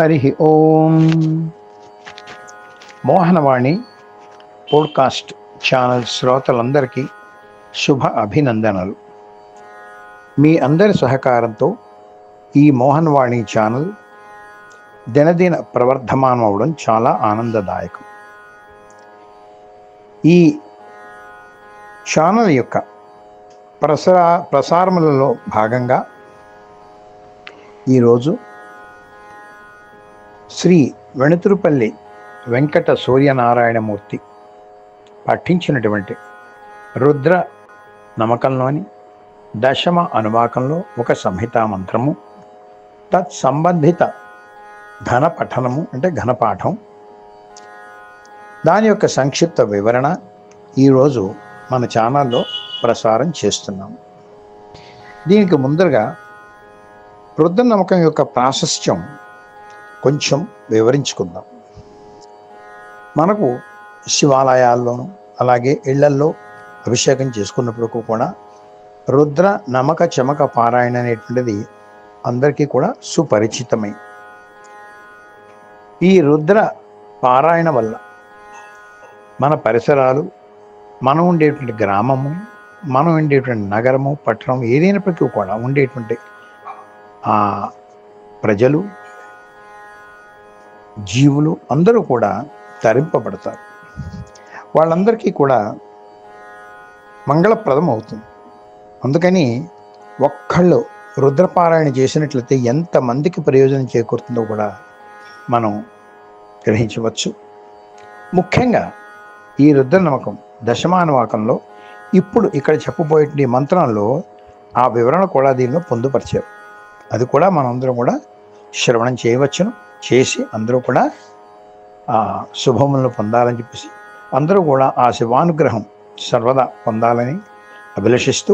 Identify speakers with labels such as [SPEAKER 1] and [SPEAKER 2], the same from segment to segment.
[SPEAKER 1] హరి ఓం. Mohanavani podcast channel శ్రోతలందరికీ శుభ అభినందనలు. మీ అందరి సహకారంతో ఈ మోహనవాణి ఛానల్ దినదిన ప్రవర్ధమానం అవడం చాలా ఆనందదాయకం. ఈ ఛానల్ యొక్క ప్రసారములలో భాగంగా ఈరోజు శ్రీ వెణుతురుపల్లి వెంకట సూర్యనారాయణమూర్తి పఠించినటువంటి రుద్ర నమకంలోని దశమ అనువాకంలో ఒక సంహితా మంత్రము, తత్సంబంధిత ఘన పఠనము అంటే ఘనపాఠం, దాని యొక్క సంక్షిప్త వివరణ ఈరోజు మన ఛానల్లో ప్రసారం చేస్తున్నాము. దీనికి ముందరగా రుద్ర నమకం యొక్క ప్రాశస్త్యం కొంచెం వివరించుకుందాం. మనకు శివాలయాల్లోనూ అలాగే ఇళ్లల్లో అభిషేకం చేసుకున్నప్పుడు కూడా రుద్ర నమక చమక పారాయణ అనేటువంటిది అందరికీ కూడా సుపరిచితమై, ఈ రుద్ర పారాయణ వల్ల మన పరిసరాలు, మనం ఉండేటువంటి గ్రామము, మనం ఉండేటువంటి నగరము, పట్టణం ఏదైనప్పటికీ కూడా ఉండేటువంటి ప్రజలు, జీవులు అందరూ కూడా తరింపబడతారు. వాళ్ళందరికీ కూడా మంగళప్రదం అవుతుంది. అందుకని ఒక్కళ్ళు రుద్రపారాయణ చేసినట్లయితే ఎంతమందికి ప్రయోజనం చేకూరుతుందో కూడా మనం గ్రహించవచ్చు. ముఖ్యంగా ఈ రుద్ర నమకం దశమానువాకంలో ఇప్పుడు ఇక్కడ చెప్పబోయే మంత్రంలో ఆ వివరణ కూడా దీనిలో పొందుపరిచారు. అది కూడా మనందరం కూడా శ్రవణం చేయవచ్చును. చేసి అందరూ కూడా ఆ శుభములను పొందాలని చెప్పేసి అందరూ కూడా ఆ శివానుగ్రహం సర్వదా పొందాలని అభిలషిస్తూ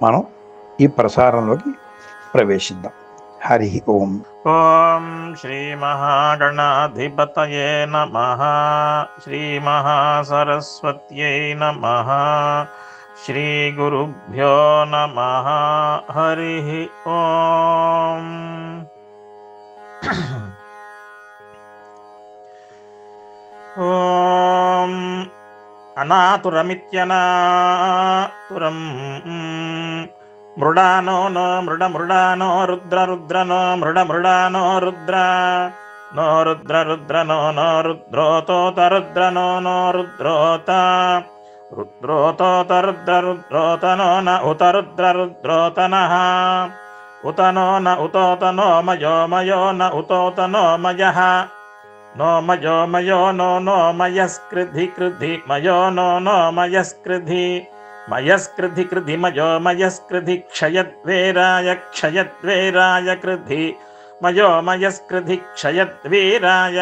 [SPEAKER 1] మనం ఈ ప్రసారంలోకి ప్రవేశిద్దాం. హరి ఓం.
[SPEAKER 2] ఓం శ్రీ మహాగణాధిపతయే నమః. శ్రీ మహాసరస్వత్యై నమః. శ్రీ గురుభ్యో నమః. హరి ఓం. ఓం అనాతురమిత్యనాతురం మృడానో నో మృడ మృడానో రుద్ర రుద్ర నో మృడ మృడానో రుద్ర నో రుద్ర రుద్ర నో నో రుద్రోతోత రుద్ర నో నో రుద్రోత రుద్రోతోత రుద్ర రుద్రోత నో న ఉత రుద్ర రుద్రోతనః ఉత నో న ఉతోత నో మయో మయో న ఉతోత నో మయః నో మయో మయో నో నో మయస్కృధి కృధి మయో నో నో మయస్కృధి మయస్కృధి కృధి మయో మయస్కృధి క్షయద్వేరాయ క్షయద్వేరాయ కృధి మయో మయస్కృధి క్షయద్వేరాయ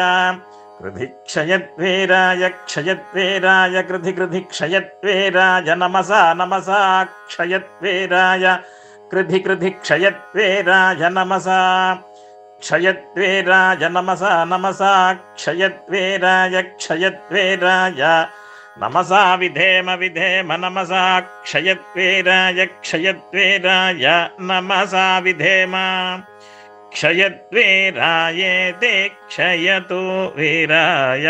[SPEAKER 2] కృధి క్షయద్వేరాయ క్షయద్వేరాయ కృధి కృధి క్షయద్వేరాయ నమసా నమసా క్షయద్వేరాయ కృధి కృధి క్షయద్వేరాయ నమసా క్షయద్వేరాయ నమసా నమసా క్షయద్వేరాయ క్షయద్వేరాయ నమసా విధేమ విధేమ నమసా క్షయద్వేరాయ క్షయద్వేరాయ నమసా విధేమ క్షయద్వేరాయేతే క్షయతు వీరాయ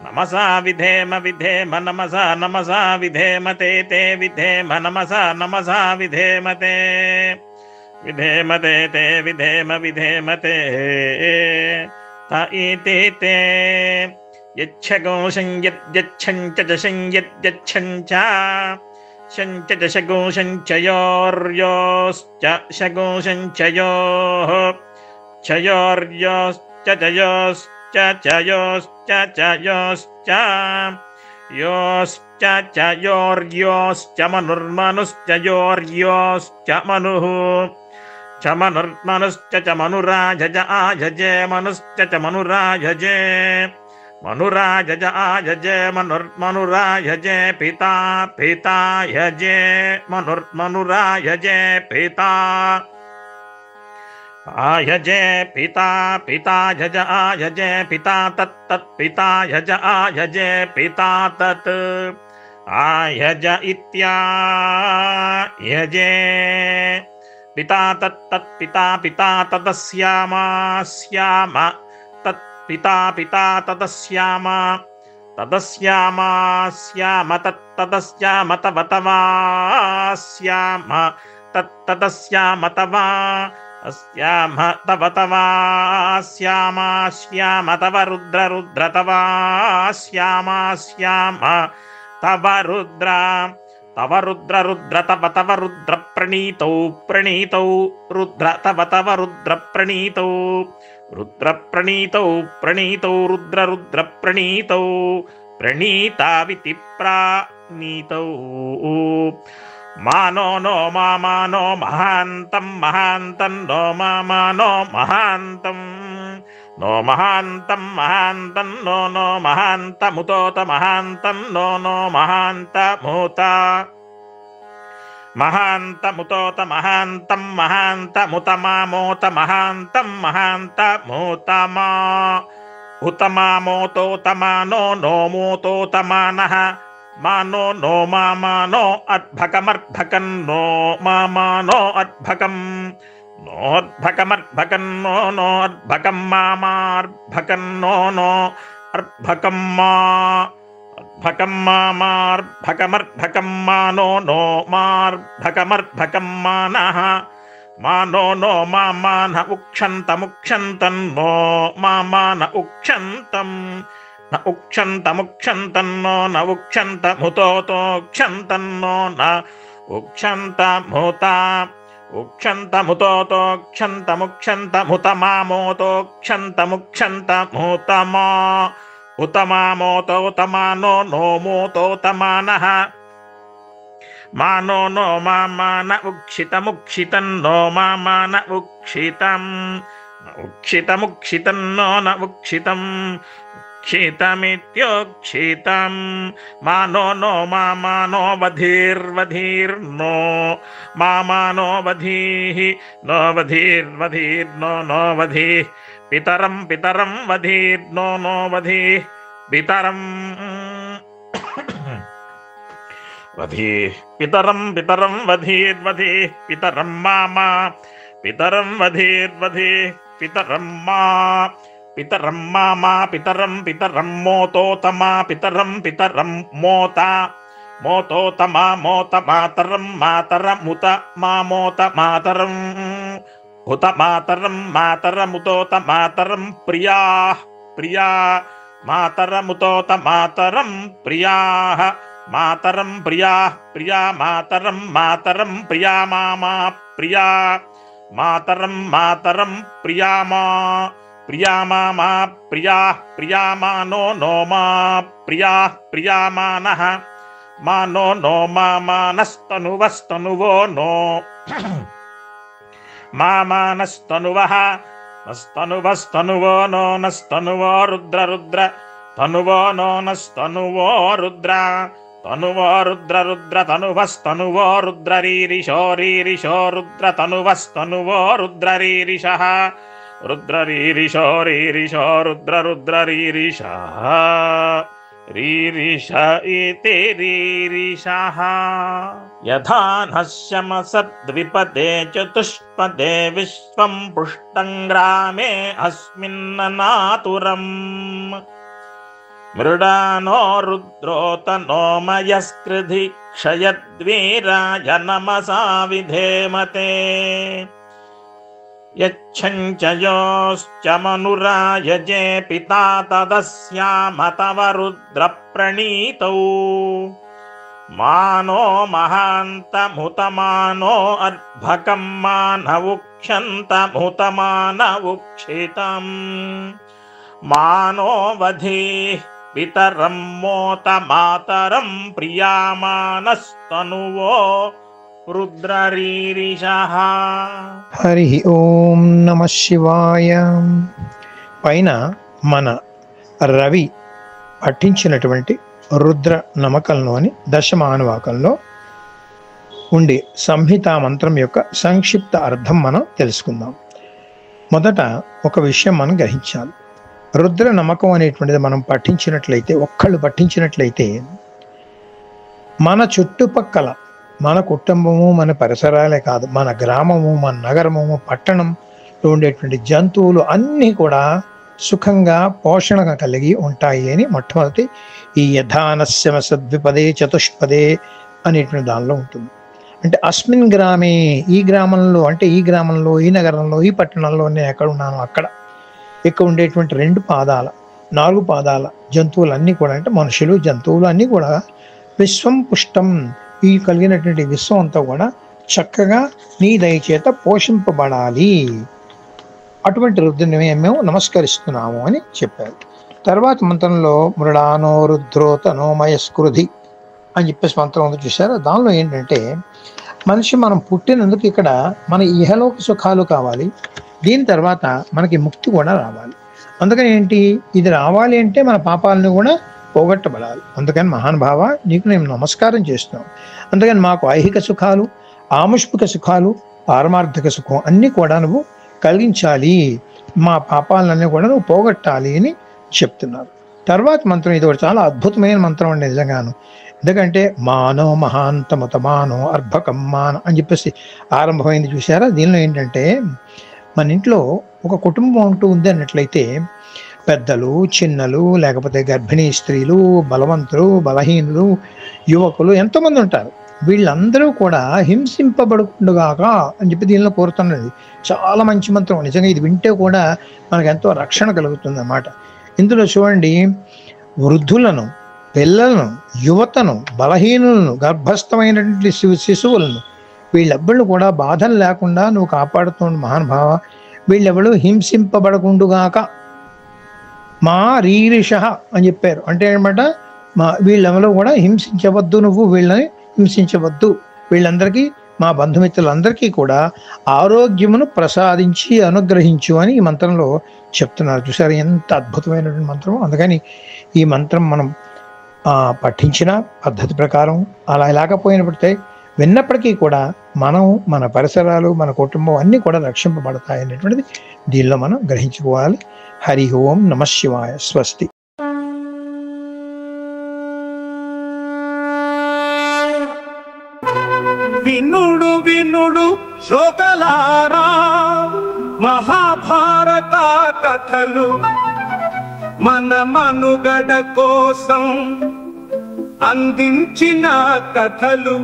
[SPEAKER 2] నమసా విధేమ విధేమ నమసా నమసా విధేమతే తే విధేమ నమసా నమసా విధేమతే విధేమతే తే విధేమ విధేమతే త ఇతి తే యచ్చగోషం యచ్చం చ దశం యచ్చం చ శంచ దశగోషం చయోర్యోశ్చ శగోషం చయోః చయోర్యోశ్చ చయోశ్చ చయోశ్చ చయోశ్చ యోశ్చ చయోర్యోశ్చ మనుర్మనుశ్చ యోర్యోశ్చ మనుః చ మనుర్మనుశ్చ చ మనురాజజ ఆజజే మనుశ్చ చ మనురాజజే మనురాజజ ఆజజే మనుర్మనురాజజే పితా పితాయజే మనుర్మనురాజజే పితా ఆయజే పితా పితాయజ ఆయజే పితా తత్తత్ పితాయజ ఆయజే పితా తత్ ఆయజ ఇత్యాయజే పితా తత్తత్పితా పితా తదస్యామా శ్యామ తత్పితా పితా తదస్యామ తదస్యామా శ్యామ తత్తదస్యామ తవ తవా శ్యామ తత్తదస్యామ తవా అస్యామ తవ తవా శ్యామ శ్యామ తవ రుద్ర రుద్ర తవా శ్యామ శ్యామ తవ రుద్ర తవ రుద్ర రుద్ర తవ తవ రుద్ర ప్రణీతౌ ప్రణీతౌ రుద్ర తవ తవ రుద్ర ప్రణీతౌ రుద్ర ప్రణీతౌ ప్రణీతౌ రుద్ర రుద్ర ప్రణీతౌ ప్రణీతావితి ప్రాణీతౌ మానో నో మానో మహాంతం మహాంతం నో మానో మహాంతం నో మహాంతం మహాంతం నో నో మహాంతముతోత మహాంతం నో నో మహాంతముత మహాంతముతోత మహాంతం మహాంతముతమామోత మహాంతం మహాంతముతమా ఉతమామోతోతమానో నోమోతోతమానః మానో నో మానో అర్భకమర్భకం నో మానో అర్భకం నోర్భకమర్భకం నో నోర్భకం మామార్భకం నో నో అర్భకం మా అర్భకం మామార్భకమర్భకం మానో నో మార్భకమర్భకం మానః మానో నో మాన ఉక్షంతముక్షంతం నో మాన ఉక్షంతం న ఉక్షంతముక్షంతం నో న ఉక్షంతముతోతోక్షంతం నో న ఉక్షంతముత ఉక్షంతముతోతోక్షంతముక్షంతముతమామోతోక్షంతముక్షంతముతమా ఉతమామోతోతమానో నోమోతోతమానః మానో నో మాన ఉక్షితముక్షితం నో మాన ఉక్షితం ఉక్షితముక్షితం నో న ఉక్షితం క్షితమిత్యోక్షితం మానో నో మానో వధీర్వధీర్నో మానో వధీః నో వధీర్వధీర్నో నో వధీః పితరం పితరం వధీర్నో నో వధీః పితరం వధీః పితరం పితరం వధీర్వధీః పితరం మామా పితరం వధీర్వధీః పితరం మా పితరం మామా పితరం పితరం మోతోతమా పితరం పితరం మోత మోతోతమా మోత మాతరం మాతరముత మామోత మాతరం ఉత మాతరం మాతరముతోత మాతరం ప్రియా ప్రియా మాతరముతోత మాతరం ప్రియా మాతరం ప్రియా ప్రియా మాతరం మాతరం ప్రియా మామా ప్రియా మాతరం మాతరం ప్రియా మా ప్రియా మామా ప్రియా ప్రియా మానో నో మా ప్రియా ప్రియా మానః మానో నో మానస్తనువస్తనువో నో మానస్తనువః నస్తనువస్తనువో నో నస్తనువో రుద్ర రుద్ర తనువో నో నస్తనువో రుద్ర తనువో రుద్ర రుద్ర తనువస్తనువో రుద్రరీరిషో రీరిషో రుద్ర తనువస్తనువో రుద్రరీరిషః రుద్రరీరిషో రీరిషో రుద్ర రుద్రరీరిషః రీరిష ఇతి రీరిషః యథా నశ్యమసద్విపదే చతుష్పదే విశ్వం పుష్టం గ్రామే అస్మిన్ననాతురం మృడానో రుద్రోతనో మయస్కృధి క్షయద్వీరాయ నమసా విధేమతే యచ్ఛంచయోశ్చ మనురాయజే పితా తదస్యామ తవ రుద్ర ప్రణీతౌ మానో మహాంతముతమానో అర్భకం మానవుక్షంతముతమానవుక్షితం మానో వధీః పితరం మోత మాతరం ప్రియామానస్తనువో రుద్రరీరిషః.
[SPEAKER 1] హరి ఓం నమ శివాయ. పైన మన రవి పఠించినటువంటి రుద్ర నమకంలోని దశమానువాకంలో ఉండే సంహితా మంత్రం యొక్క సంక్షిప్త అర్థం మనం తెలుసుకుందాం. మొదట ఒక విషయం మనం గ్రహించాలి. రుద్ర నమకం అనేటువంటిది మనం పఠించినట్లయితే, ఒక్కళ్ళు పఠించినట్లయితే మన చుట్టుపక్కల మన కుటుంబము, మన పరిసరాలే కాదు, మన గ్రామము, మన నగరము, పట్టణంలో ఉండేటువంటి జంతువులు అన్నీ కూడా సుఖంగా పోషణ కలిగి ఉంటాయి అని మొట్టమొదటి ఈ యథానస్యమ సద్విపదే చతుష్పదే అనేటువంటి దానిలో ఉంటుంది. అంటే అస్మిన్ గ్రామే, ఈ గ్రామంలో, అంటే ఈ గ్రామంలో, ఈ నగరంలో, ఈ పట్టణంలో నేను ఎక్కడ ఉన్నానో అక్కడ ఇక్కడ ఉండేటువంటి 2 పాదాల 4 పాదాల జంతువులన్నీ కూడా, అంటే మనుషులు జంతువులు అన్నీ కూడా విశ్వం పుష్టం, ఈ కలిగినటువంటి విశ్వం అంతా కూడా చక్కగా నీ దయచేత పోషింపబడాలి, అటువంటి రుద్రుని మేము నమస్కరిస్తున్నాము అని చెప్పారు. తర్వాత మంత్రంలో మృడానో రుద్రోతనో మయస్కృధి అని చెప్పేసి మంత్రం ఉంది చూసారా. దానిలో ఏంటంటే మనిషి మనం పుట్టినందుకు ఇక్కడ మన ఇహలోక సుఖాలు కావాలి, దీని తర్వాత మనకి ముక్తి కూడా రావాలి. అందుకని ఏంటి, ఇది రావాలి అంటే మన పాపాలను కూడా పోగొట్టబడాలి. అందుకని మహానుభావ నీకు నేను నమస్కారం చేస్తున్నాం. అందుకని మాకు ఐహిక సుఖాలు, ఆముష్మిక సుఖాలు, పారమార్థిక సుఖం అన్నీ కూడా నువ్వు కలిగించాలి, మా పాపాలన్నీ కూడా నువ్వు పోగొట్టాలి అని చెప్తున్నారు. తర్వాత మంత్రం ఇది ఒక చాలా అద్భుతమైన మంత్రం అండి నిజంగాను. ఎందుకంటే మానో మహాంతమతమానో అర్భకమ్మాన అని చెప్పేసి ఆరంభమైంది చూసారా. దీనిలో ఏంటంటే మన ఇంట్లో ఒక కుటుంబం అంటూ ఉంది అన్నట్లయితే పెద్దలు, చిన్నలు, లేకపోతే గర్భిణీ స్త్రీలు, బలవంతులు, బలహీనులు, యువకులు ఎంతోమంది ఉంటారు. వీళ్ళందరూ కూడా హింసింపబడుకుండుగాక అని చెప్పి దీనిలో కోరుతున్నది. చాలా మంచి మంత్రం నిజంగా. ఇది వింటే కూడా మనకు ఎంతో రక్షణ కలుగుతుంది అన్నమాట. ఇందులో చూడండి, వృద్ధులను, పిల్లలను, యువతను, బలహీనులను, గర్భస్థమైనటువంటి శిశువులను, వీళ్ళెవ్వళ్ళు కూడా బాధలు లేకుండా నువ్వు కాపాడుతున్న మహానుభావ, వీళ్ళెవళ్ళు హింసింపబడకుండుగాక. మా రీరిష అని చెప్పారు. అంటే అనమాట వీళ్ళెవరూ కూడా హింసించవద్దు, నువ్వు వీళ్ళని హింసించవద్దు, వీళ్ళందరికీ, మా బంధుమిత్రులందరికీ కూడా ఆరోగ్యమును ప్రసాదించి అనుగ్రహించు అని ఈ మంత్రంలో చెప్తున్నారు. చూసారు ఎంత అద్భుతమైనటువంటి మంత్రం. అందుకని ఈ మంత్రం మనం పఠించిన పద్ధతి ప్రకారం అలా లేకపోయినప్పటికీ విన్నప్పటికీ కూడా మనం, మన పరిసరాలు, మన కుటుంబం అన్నీ కూడా రక్షింపబడతాయి అనేటువంటిది దీనిలో మనం గ్రహించుకోవాలి. హరి ఓం నమ శివాయ. స్వస్తి.
[SPEAKER 3] వినుడు వినుడు శ్రోతలారా, మహాభారత కథలు మన మనుగడ కోసం అందించిన కథలు,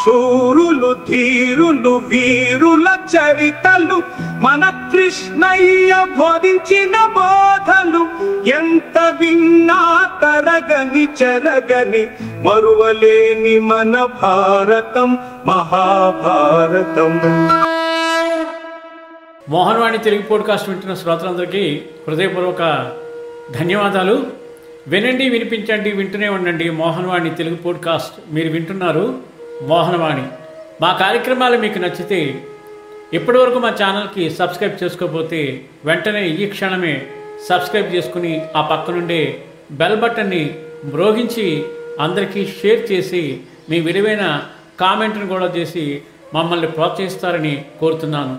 [SPEAKER 3] శూరులు, ధీరులు, వీరుల చరితలు, మన కృష్ణయ్య బోధించిన బోధలు, ఎంత విన్నా తరగని చెరగని మరువలేని మన భారతం, మహాభారతం.
[SPEAKER 4] మోహన్వాణి తెలుగు పోడ్కాస్ట్ వింటున్న శ్రోతలందరికీ హృదయపూర్వక ధన్యవాదాలు. వినండి, వినిపించండి, వింటూనే ఉండండి మోహన్వాణి తెలుగు పోడ్కాస్ట్. మీరు వింటున్నారు మోహన్వాణి. మా కార్యక్రమాలు మీకు నచ్చితే ఇప్పటివరకు మా ఛానల్కి సబ్స్క్రైబ్ చేసుకోకపోతే వెంటనే ఈ క్షణమే సబ్స్క్రైబ్ చేసుకుని ఆ పక్కనుండే బెల్ బటన్ని మ్రోగించి అందరికీ షేర్ చేసి మీ విలువైన కామెంట్ను కూడా చేసి మమ్మల్ని ప్రోత్సహిస్తారని కోరుతున్నాను.